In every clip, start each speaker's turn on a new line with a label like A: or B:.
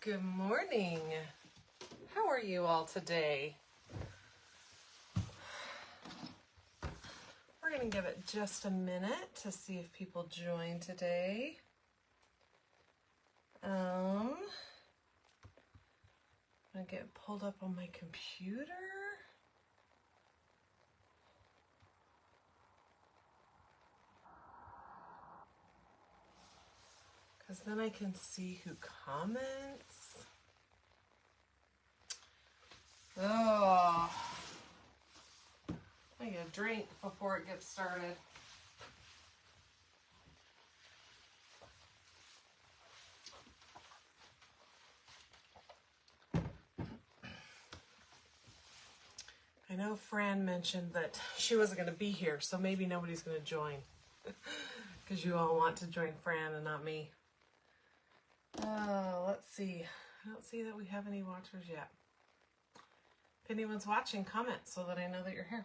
A: Good morning. How are you all today? We're going to give it just a minute to see if people join today. I'm going to get pulled up on my computer. Because then I can see who comments. Oh, I get a drink before it gets started. I know Fran mentioned that she wasn't going to be here, so maybe nobody's going to join. Because you all want to join Fran and not me. Let's see. I don't see that we have any watchers yet. If anyone's watching, comment so that I know that you're here.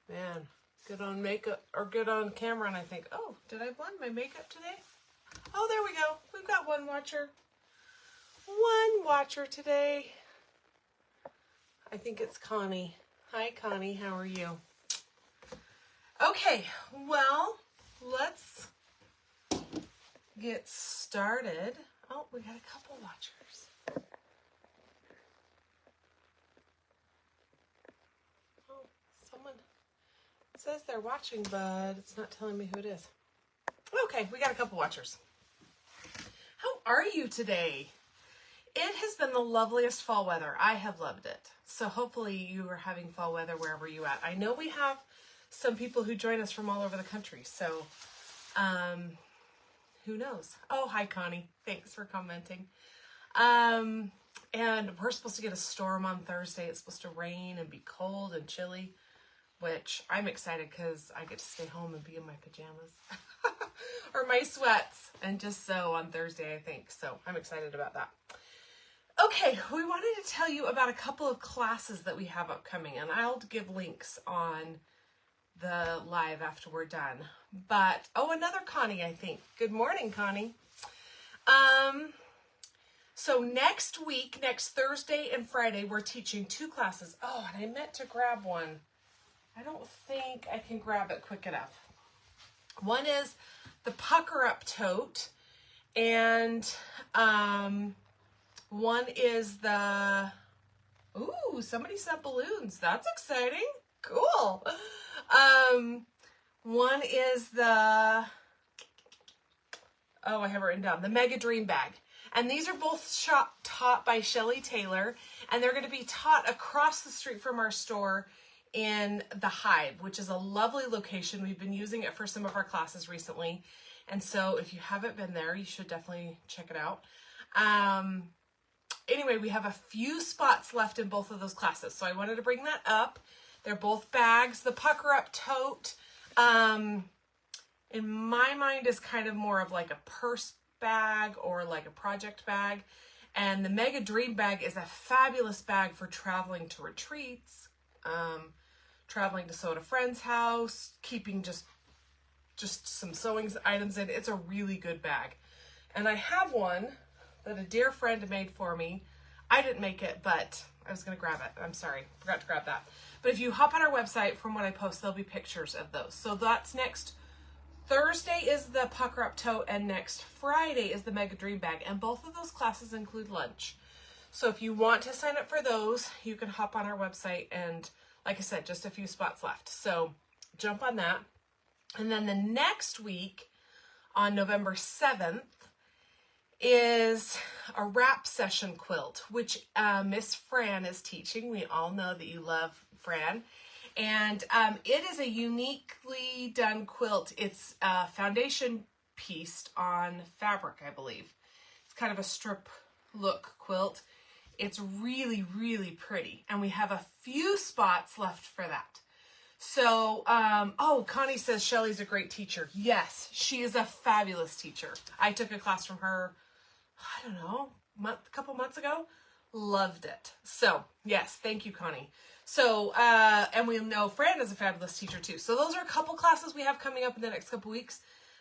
A: Man, good on makeup or good on camera, and I think, oh, did I blend my makeup today? Oh, there we go. We've got one watcher. One watcher today. I think it's Connie. Hi, Connie. How are you? Okay, well, let's get started. Oh, we got a couple watchers. Oh, someone says they're watching, but it's not telling me who it is. Okay, we got a couple watchers. How are you today? It has been the loveliest fall weather. I have loved it. So hopefully you are having fall weather wherever you're at. I know we have some people who join us from all over the country. So who knows? Oh, hi, Connie. Thanks for commenting. And we're supposed to get a storm on Thursday. It's supposed to rain and be cold and chilly, which I'm excited because I get to stay home and be in my pajamas or my sweats and just sew on Thursday, I think. So I'm excited about that. Okay, we wanted to tell you about a couple of classes that we have upcoming, and I'll give links on the live after we're done. But, oh, another Connie, I think. Good morning, Connie. So next week, next Thursday and Friday, we're teaching two classes. Oh, and I meant to grab one. I don't think I can grab it quick enough. One is the Pucker Up Tote, and one is the, ooh, somebody sent balloons. That's exciting. Cool. One is the, oh, I have it written down, the Mega Dream Bag. And these are both taught by Shelly Taylor, and they're going to be taught across the street from our store in the Hive, which is a lovely location. We've been using it for some of our classes recently. And so if you haven't been there, you should definitely check it out. Anyway, we have a few spots left in both of those classes. So I wanted to bring that up. They're both bags. The Pucker Up Tote, in my mind, is kind of more of like a purse bag or like a project bag. And the Mega Dream Bag is a fabulous bag for traveling to retreats, traveling to sew at a friend's house, keeping just some sewing items in. It's a really good bag. And I have one that a dear friend made for me. I didn't make it, but I was going to grab it. I'm sorry, forgot to grab that. But if you hop on our website, from what I post, there'll be pictures of those. So that's next Thursday is the Pucker Up Tote, and next Friday is the Mega Dream Bag. And both of those classes include lunch. So if you want to sign up for those, you can hop on our website, and like I said, just a few spots left. So jump on that. And then the next week, on November 7th, is a wrap session quilt, which Miss Fran is teaching. We all know that you love Fran. And it is a uniquely done quilt. It's a foundation pieced on fabric, I believe. It's kind of a strip look quilt. It's really, really pretty. And we have a few spots left for that. So, oh, Connie says Shelly's a great teacher. Yes, she is a fabulous teacher. I took a class from her, I don't know, a couple months ago. Loved it. So, yes, thank you, Connie. So, and we know Fran is a fabulous teacher too. So those are a couple classes we have coming up in the next couple weeks.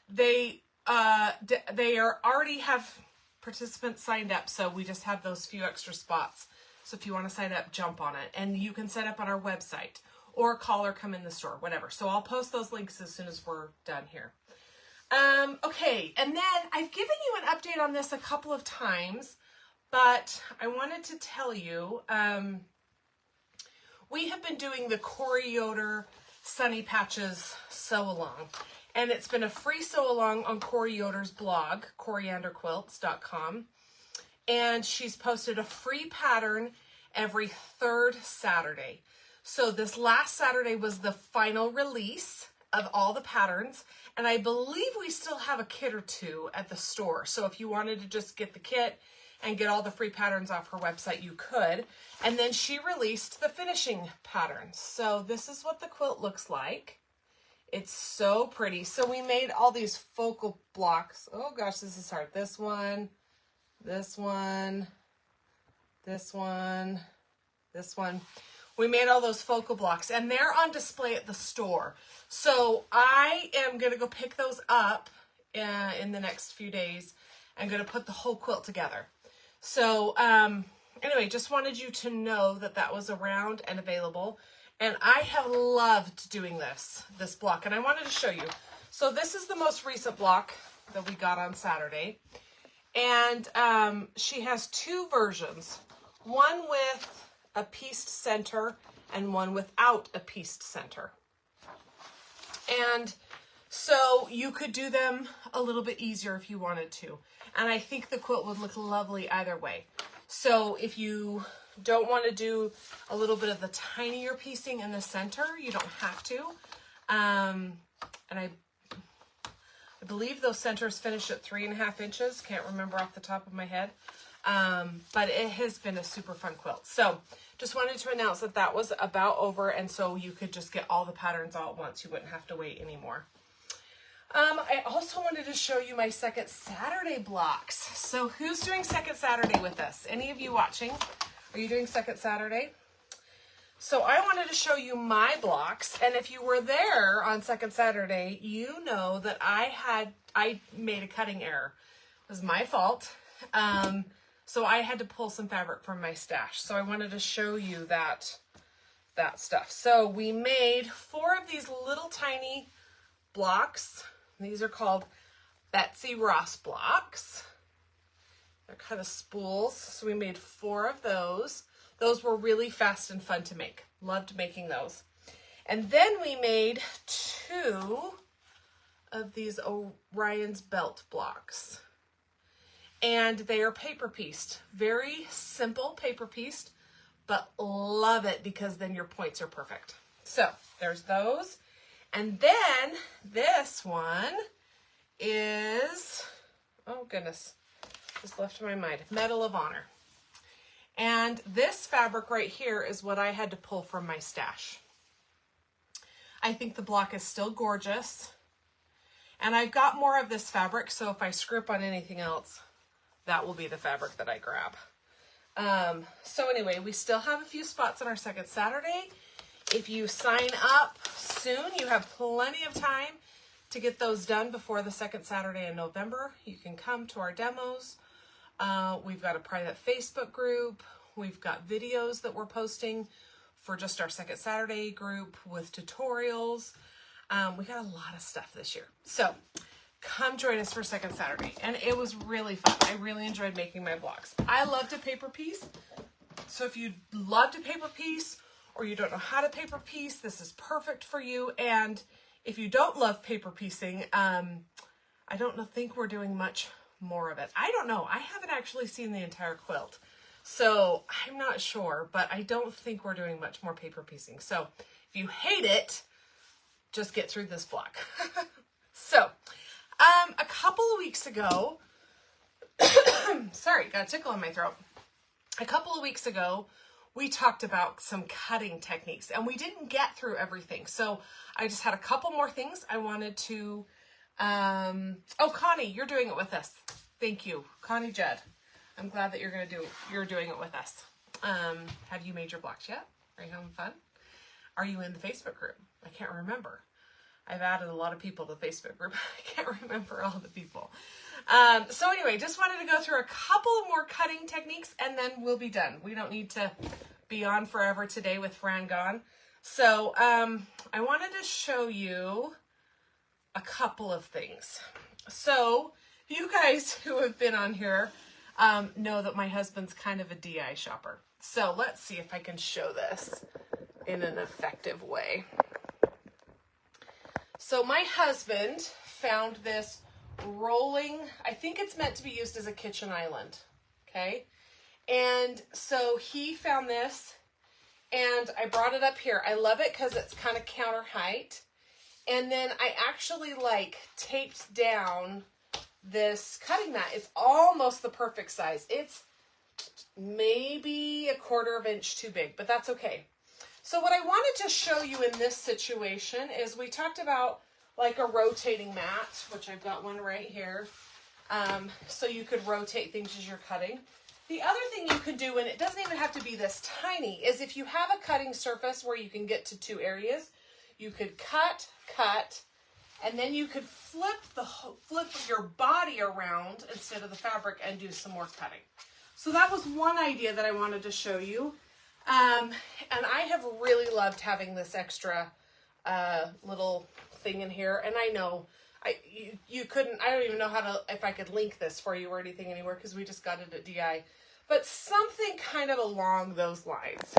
A: they are already have participants signed up, so we just have those few extra spots. So if you want to sign up, jump on it, and you can sign up on our website or call or come in the store, whatever. So I'll post those links as soon as we're done here. Okay, and then I've given you an update on this a couple of times, but I wanted to tell you, we have been doing the Cori Yoder Sunny Patches sew-along, and it's been a free sew-along on Cori Yoder's blog, corianderquilts.com, and she's posted a free pattern every third Saturday. So this last Saturday was the final release of all the patterns, and I believe we still have a kit or two at the store. So if you wanted to just get the kit and get all the free patterns off her website, you could. And then she released the finishing patterns. So this is what the quilt looks like. It's so pretty. So we made all these focal blocks. Oh gosh, this is hard. This one, this one, this one, this one. We made all those focal blocks, and they're on display at the store. So I am going to go pick those up in the next few days. I'm going to put the whole quilt together. So anyway, just wanted you to know that that was around and available. And I have loved doing this block, and I wanted to show you. So this is the most recent block that we got on Saturday. And she has two versions, one with a pieced center and one without a pieced center. And so you could do them a little bit easier if you wanted to. And I think the quilt would look lovely either way. So if you don't want to do a little bit of the tinier piecing in the center, you don't have to. And I believe those centers finish at 3.5 inches. Can't remember off the top of my head. But it has been a super fun quilt. So just wanted to announce that that was about over, and so you could just get all the patterns all at once. You wouldn't have to wait anymore. I also wanted to show you my second Saturday blocks. So who's doing second Saturday with us? Any of you watching? Are you doing second Saturday? So I wanted to show you my blocks, and if you were there on second Saturday, you know that I made a cutting error. It was my fault. So I had to pull some fabric from my stash. So I wanted to show you that stuff. So we made 4 of these little tiny blocks. These are called Betsy Ross blocks. They're kind of spools. So we made 4 of those. Those were really fast and fun to make. Loved making those. And then we made 2 of these Orion's belt blocks. And they are paper pieced. Very simple paper pieced, but love it because then your points are perfect. So there's those. And then this one is, oh goodness, just left my mind, Medal of Honor. And this fabric right here is what I had to pull from my stash. I think the block is still gorgeous. And I've got more of this fabric, so if I script on anything else, that will be the fabric that I grab. So anyway, we still have a few spots on our second Saturday. If you sign up soon, you have plenty of time to get those done before the second Saturday in November. You can come to our demos. We've got a private Facebook group. We've got videos that we're posting for just our second Saturday group with tutorials. We got a lot of stuff this year. So come join us for second Saturday. And it was really fun. I really enjoyed making my blocks. I love to paper piece. So if you love to paper piece or you don't know how to paper piece, this is perfect for you. And if you don't love paper piecing, I don't think we're doing much more of it. I don't know. I haven't actually seen the entire quilt. So I'm not sure, but I don't think we're doing much more paper piecing. So if you hate it, just get through this block. So a couple of weeks ago, sorry, got a tickle in my throat. A couple of weeks ago, we talked about some cutting techniques and we didn't get through everything. So I just had a couple more things I wanted to, oh, Connie, you're doing it with us. Thank you. Connie Judd. I'm glad that you're doing it with us. Have you made your blocks yet? Are you having fun? Are you in the Facebook group? I can't remember. I've added a lot of people to the Facebook group. I can't remember all the people. So anyway, just wanted to go through a couple more cutting techniques and then we'll be done. We don't need to be on forever today with Fran gone. So I wanted to show you a couple of things. So you guys who have been on here know that my husband's kind of a DI shopper. So let's see if I can show this in an effective way. So my husband found this rolling, I think it's meant to be used as a kitchen island, okay? And so he found this and I brought it up here. I love it because it's kind of counter height. And then I actually like taped down this cutting mat. It's almost the perfect size. It's maybe 1/4 inch too big, but that's okay. So what I wanted to show you in this situation is we talked about like a rotating mat, which I've got one right here. So you could rotate things as you're cutting. The other thing you could do, and it doesn't even have to be this tiny, is if you have a cutting surface where you can get to 2 areas, you could cut, and then you could flip your body around instead of the fabric and do some more cutting. So that was one idea that I wanted to show you. And I have really loved having this extra little thing in here. And I know you couldn't, I don't even know if I could link this for you or anything anywhere because we just got it at DI. But something kind of along those lines.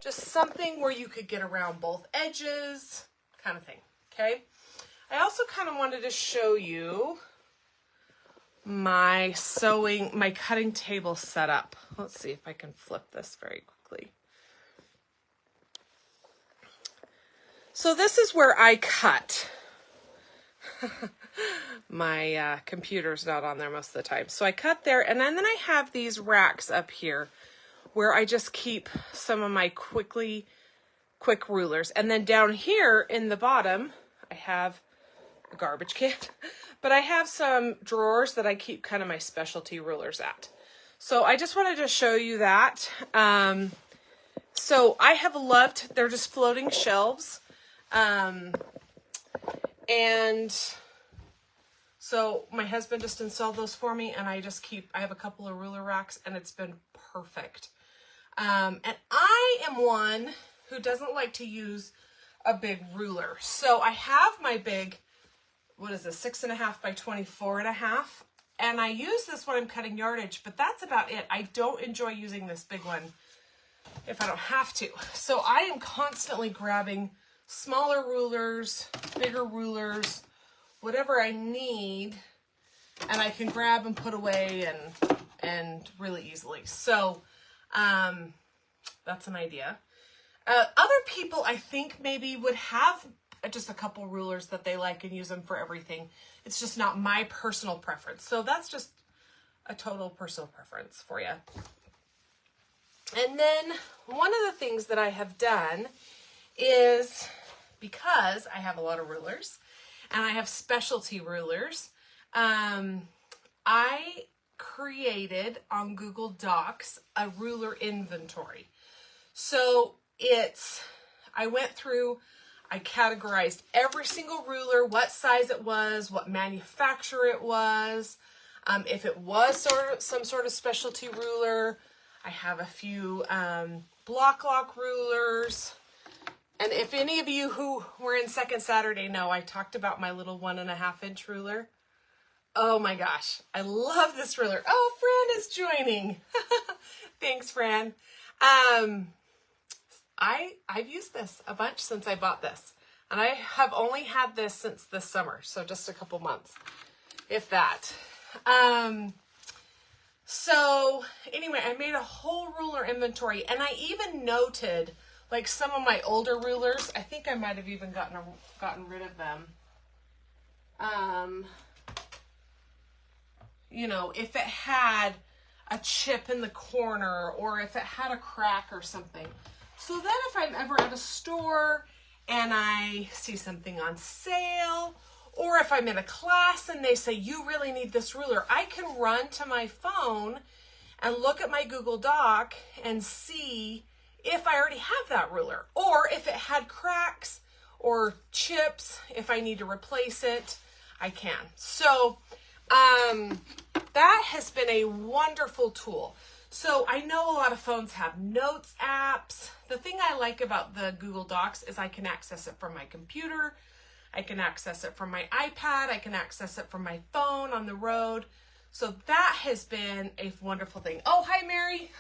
A: Just something where you could get around both edges, kind of thing, okay? I also kind of wanted to show you my cutting table setup. Let's see if I can flip this very quickly. So this is where I cut. My computer's not on there most of the time. So I cut there, and then I have these racks up here where I just keep some of my quick rulers. And then down here in the bottom, I have a garbage can, but I have some drawers that I keep kind of my specialty rulers at. So I just wanted to show you that. So I have loved, they're just floating shelves. And so my husband just installed those for me, and I have a couple of ruler racks, and it's been perfect. And I am one who doesn't like to use a big ruler. So I have my big, what is this, 6.5 by 24.5. And I use this when I'm cutting yardage, but that's about it. I don't enjoy using this big one if I don't have to. So I am constantly grabbing smaller rulers, bigger rulers, whatever I need, and I can grab and put away and really easily. So that's an idea. Other people, I think, maybe would have just a couple rulers that they like and use them for everything. It's just not my personal preference. So that's just a total personal preference for you. And then one of the things that I have done is, because I have a lot of rulers and I have specialty rulers, I created on Google Docs a ruler inventory. So I went through, I categorized every single ruler, what size it was, what manufacturer it was, if it was some sort of specialty ruler. I have a few block lock rulers. And if any of you who were in Second Saturday know, I talked about my little 1.5 inch ruler. Oh my gosh, I love this ruler. Oh, Fran is joining. Thanks, Fran. I've used this a bunch since I bought this. And I have only had this since this summer, so just a couple months, if that. So anyway, I made a whole ruler inventory, and I even noted like some of my older rulers. I think I might have even gotten rid of them. You know, if it had a chip in the corner or if it had a crack or something. So then if I'm ever at a store and I see something on sale, or if I'm in a class and they say, you really need this ruler, I can run to my phone and look at my Google Doc and see if I already have that ruler. Or or if it had cracks or chips, if I need to replace it, I can. So that has been a wonderful tool. So I know a lot of phones have notes apps. The thing I like about the Google Docs is I can access it from my computer. I can access it from my iPad. I can access it from my phone on the road. So that has been a wonderful thing. Oh, hi, Mary.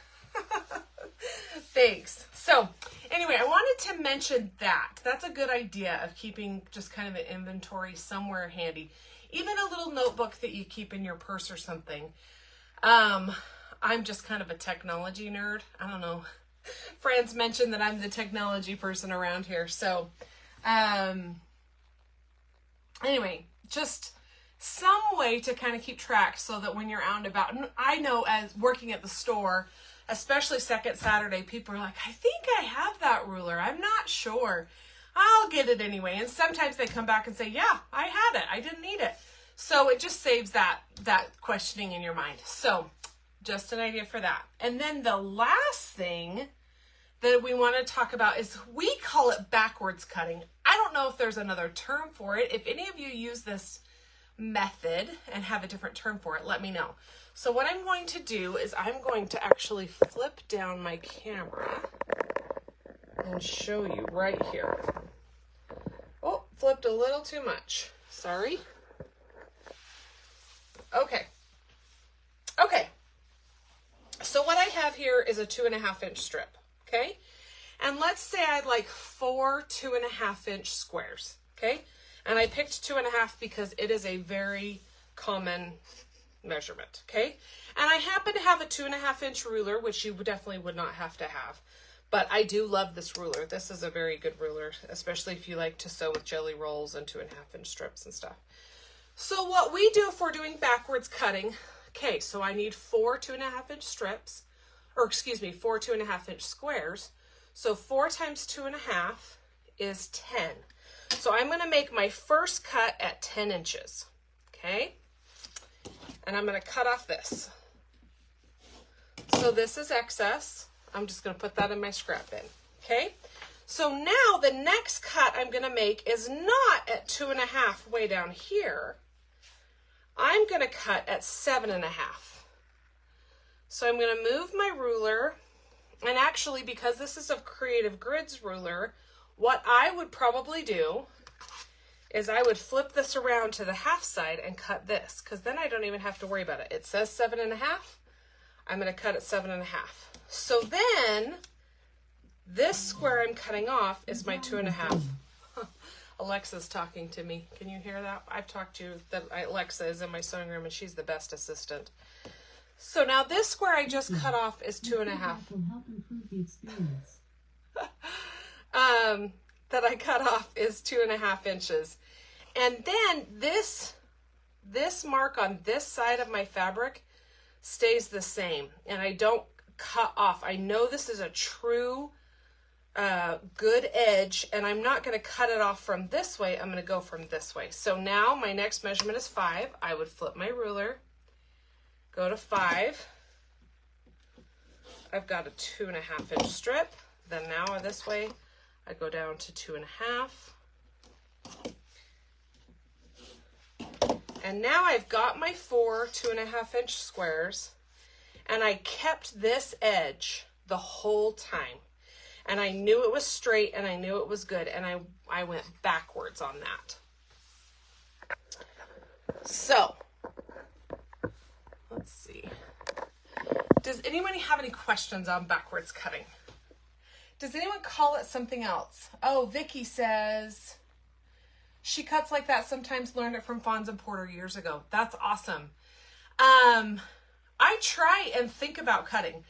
A: Thanks. So anyway, I wanted to mention that. That's a good idea of keeping just kind of an inventory somewhere handy. Even a little notebook that you keep in your purse or something. I'm just kind of a technology nerd. I don't know. Friends mentioned that I'm the technology person around here. So anyway, just some way to kind of keep track so that when you're out and about, and I know as working at the store, especially second Saturday, people are like, I think I have that ruler. I'm not sure. I'll get it anyway. And sometimes they come back and say, yeah, I had it. I didn't need it. So it just saves that questioning in your mind. So just an idea for that. And then the last thing that we want to talk about is we call it backwards cutting. I don't know if there's another term for it. If any of you use this method and have a different term for it, let me know. So what I'm going to do is I'm going to actually flip down my camera and show you right here. Oh, flipped a little too much. Sorry. Okay. So what I have here is a 2.5 inch strip. Okay. And let's say I'd like 4 2.5 inch squares. Okay. And I picked 2.5 because it is a very common measurement. Okay. And I happen to have a 2.5 inch ruler, which you definitely would not have to have. But I do love this ruler. This is a very good ruler, especially if you like to sew with jelly rolls and 2.5 inch strips and stuff. So what we do if we're doing backwards cutting, okay, so I need 4 2.5 inch strips, or excuse me, 4 2.5 inch squares. So 4 times 2.5 is 10. So I'm going to make my first cut at 10 inches, okay? And I'm going to cut off this. So this is excess. I'm just going to put that in my scrap bin, okay? So now the next cut I'm going to make is not at 2.5 way down here. I'm going to cut at 7.5. So I'm going to move my ruler, and actually because this is a Creative Grids ruler, what I would probably do is I would flip this around to the half side and cut this, because then I don't even have to worry about it. It says 7.5. I'm going to cut at 7.5. So then this square I'm cutting off is my 2.5. Alexa's talking to me. Can you hear that? I've talked to you that Alexa is in my sewing room and she's the best assistant. So now this square I just cut off is 2.5.
B: Will help improve the experience.
A: That I cut off is 2.5 inches. And then this mark on this side of my fabric stays the same. And I don't cut off. I know this is a true good edge, and I'm not going to cut it off from this way. I'm going to go from this way. So now my next measurement is 5. I would flip my ruler, go to 5. I've got a 2.5 inch strip. Then now this way, I go down to 2.5. And now I've got my 4 2.5 inch squares, and I kept this edge the whole time. And I knew it was straight and I knew it was good, and I went backwards on that. So, let's see. Does anybody have any questions on backwards cutting? Does anyone call it something else? Oh, Vicky says she cuts like that, sometimes learned it from Fons and Porter years ago. That's awesome. I try and think about cutting.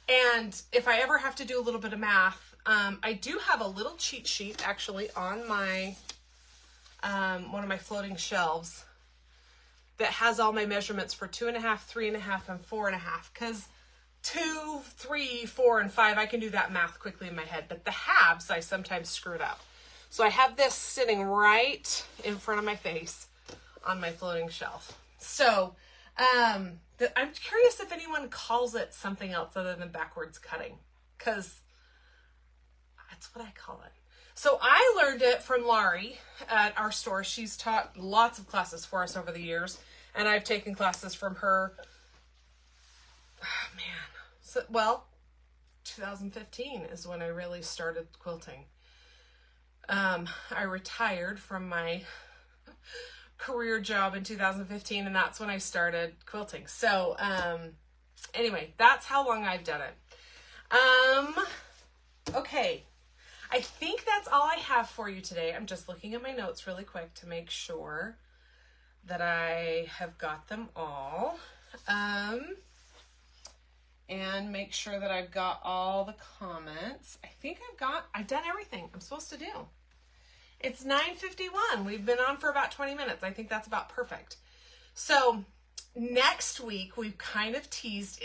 A: And if I ever have to do a little bit of math, I do have a little cheat sheet actually on my one of my floating shelves that has all my measurements for 2.5, 3.5, and 4.5. Because 2, 3, 4, and 5, I can do that math quickly in my head. But the halves, I sometimes screwed up. So I have this sitting right in front of my face on my floating shelf. So I'm curious if anyone calls it something else other than backwards cutting, because That's what I call it. So I learned it from Laurie at our store. She's taught lots of classes for us over the years, and I've taken classes from her. Oh, man. So, well, 2015 is when I really started quilting. I retired from my career job in 2015, and that's when I started quilting. So, anyway, that's how long I've done it. Okay. I think that's all I have for you today. I'm just looking at my notes really quick to make sure that I have got them all. And make sure that I've got all the comments. I think I've done everything I'm supposed to do. It's 9:51. We've been on for about 20 minutes. I think that's about perfect. So next week we've kind of teased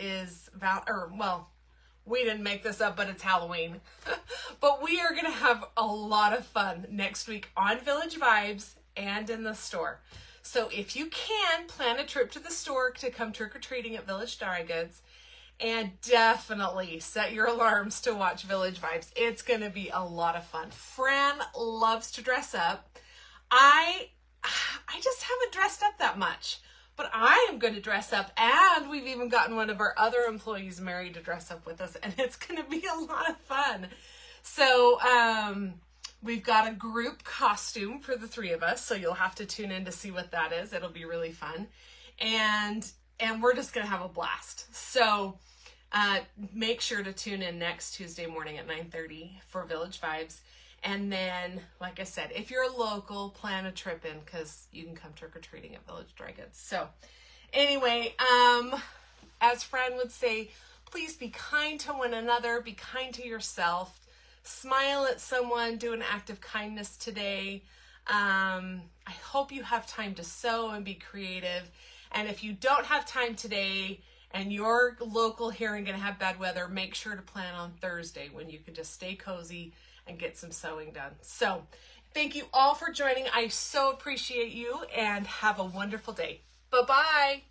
A: we didn't make this up, but it's Halloween. But we are going to have a lot of fun next week on Village Vibes and in the store. So if you can, plan a trip to the store to come trick-or-treating at Village Dry Goods. And definitely set your alarms to watch Village Vibes. It's going to be a lot of fun. Fran loves to dress up. I just haven't dressed up that much. But I am going to dress up, and we've even gotten one of our other employees married to dress up with us, and it's going to be a lot of fun. So we've got a group costume for the three of us, so you'll have to tune in to see what that is. It'll be really fun. And we're just going to have a blast. So make sure to tune in next Tuesday morning at 9:30 for Village Vibes. And then, like I said, if you're local, plan a trip in because you can come trick-or-treating at Village Dry Goods. So anyway, as Fran would say, please be kind to one another, be kind to yourself, smile at someone, do an act of kindness today. I hope you have time to sew and be creative. And if you don't have time today and you're local here and going to have bad weather, make sure to plan on Thursday when you can just stay cozy and get some sewing done. So thank you all for joining. I so appreciate you, and have a wonderful day. Bye-bye.